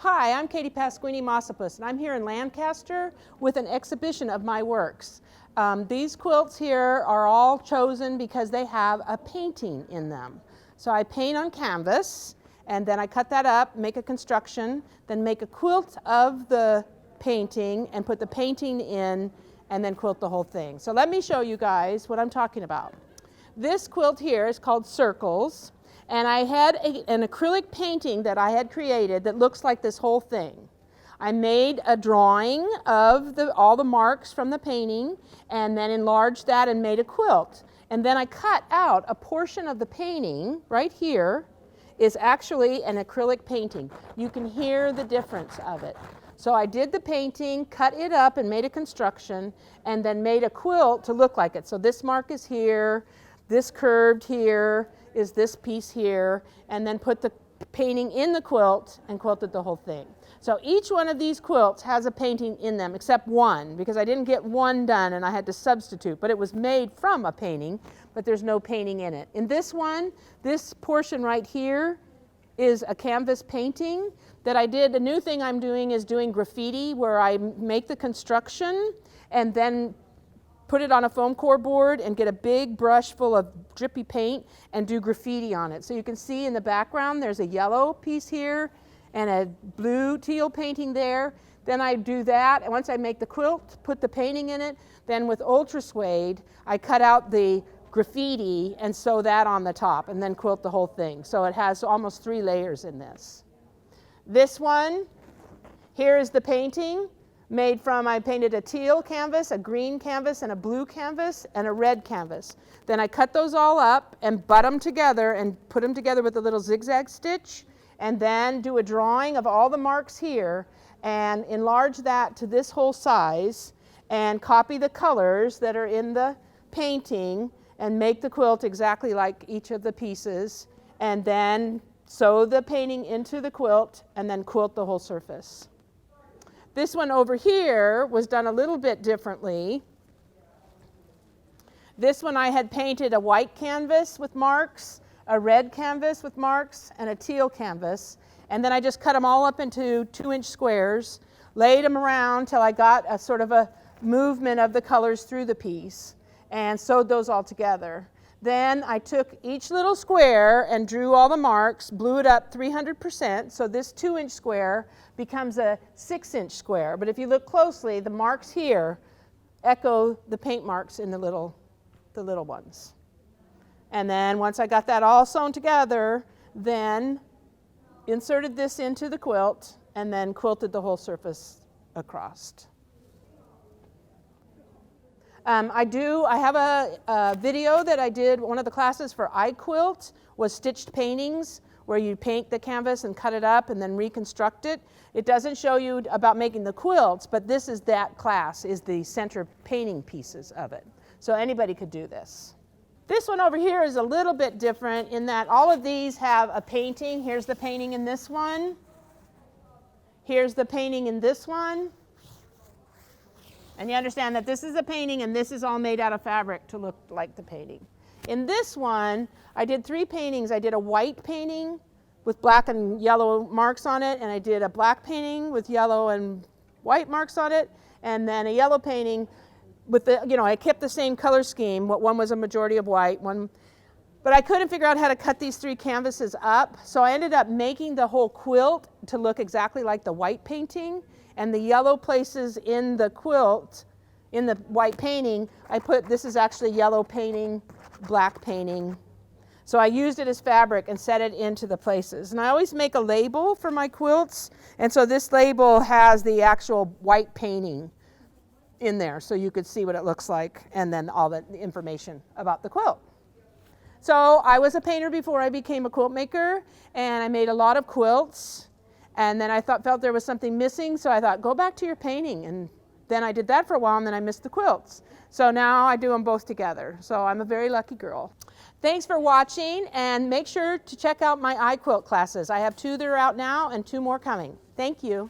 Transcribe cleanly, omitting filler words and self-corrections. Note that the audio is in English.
Hi, I'm Pasquini Masopust, and I'm here in Lancaster with an exhibition of my works. These quilts here are all chosen because they have a painting in them. So I paint on canvas, and then I cut that up, make a construction, then make a quilt of the painting and put the painting in, and then quilt the whole thing. So let me show you guys what I'm talking about. This quilt here is called Circles. And I had an acrylic painting that I had created that looks like this whole thing. I made a drawing of all the marks from the painting and then enlarged that and made a quilt. And then I cut out a portion of the painting right here is actually an acrylic painting. You can hear the difference of it. So I did the painting, cut it up and made a construction and then made a quilt to look like it. So this mark is here, this curved here, is this piece here, and then put the painting in the quilt and quilted the whole thing. So each one of these quilts has a painting in them except one, because I didn't get one done and I had to substitute, but it was made from a painting, but there's no painting in it. In this one, this portion right here is a canvas painting that I did. A new thing I'm doing is doing graffiti, where I make the construction and then put it on a foam core board and get a big brush full of drippy paint and do graffiti on it. So you can see in the background there's a yellow piece here and a blue teal painting there. Then I do that, and once I make the quilt, put the painting in it, then with ultra suede I cut out the graffiti and sew that on the top and then quilt the whole thing. So it has almost 3 layers in this. This one, here is the painting. Made from, I painted a teal canvas, a green canvas, and a blue canvas, and a red canvas. Then I cut those all up and butt them together and put them together with a little zigzag stitch, and then do a drawing of all the marks here and enlarge that to this whole size and copy the colors that are in the painting and make the quilt exactly like each of the pieces, and then sew the painting into the quilt and then quilt the whole surface. This one over here was done a little bit differently. This one I had painted a white canvas with marks, a red canvas with marks, and a teal canvas. And then I just cut them all up into 2-inch squares, laid them around till I got a sort of a movement of the colors through the piece, and sewed those all together. Then I took each little square and drew all the marks, blew it up 300%, so this 2-inch square becomes a 6-inch square. But if you look closely, the marks here echo the paint marks in the little ones. And then once I got that all sewn together, then inserted this into the quilt and then quilted the whole surface across. I have a video that I did. One of the classes for iQuilt was stitched paintings, where you paint the canvas and cut it up and then reconstruct it. It doesn't show you about making the quilts, but this is that class, is the center painting pieces of it. So anybody could do this. This one over here is a little bit different in that all of these have a painting. Here's the painting in this one. Here's the painting in this one. And you understand that this is a painting and this is all made out of fabric to look like the painting. In this one, I did 3 paintings. I did a white painting with black and yellow marks on it, and I did a black painting with yellow and white marks on it, and then a yellow painting with the, I kept the same color scheme. One was a majority of white, but I couldn't figure out how to cut these 3 canvases up, so I ended up making the whole quilt to look exactly like the white painting. And the yellow places in the quilt, in the white painting, this is actually yellow painting, black painting. So I used it as fabric and set it into the places. And I always make a label for my quilts. And so this label has the actual white painting in there, so you could see what it looks like, and then all the information about the quilt. So I was a painter before I became a quilt maker, and I made a lot of quilts. And then I felt there was something missing, so I thought, go back to your painting. And then I did that for a while, and then I missed the quilts. So now I do them both together. So I'm a very lucky girl. Thanks for watching, and make sure to check out my iQuilt classes. I have 2 that are out now and 2 more coming. Thank you.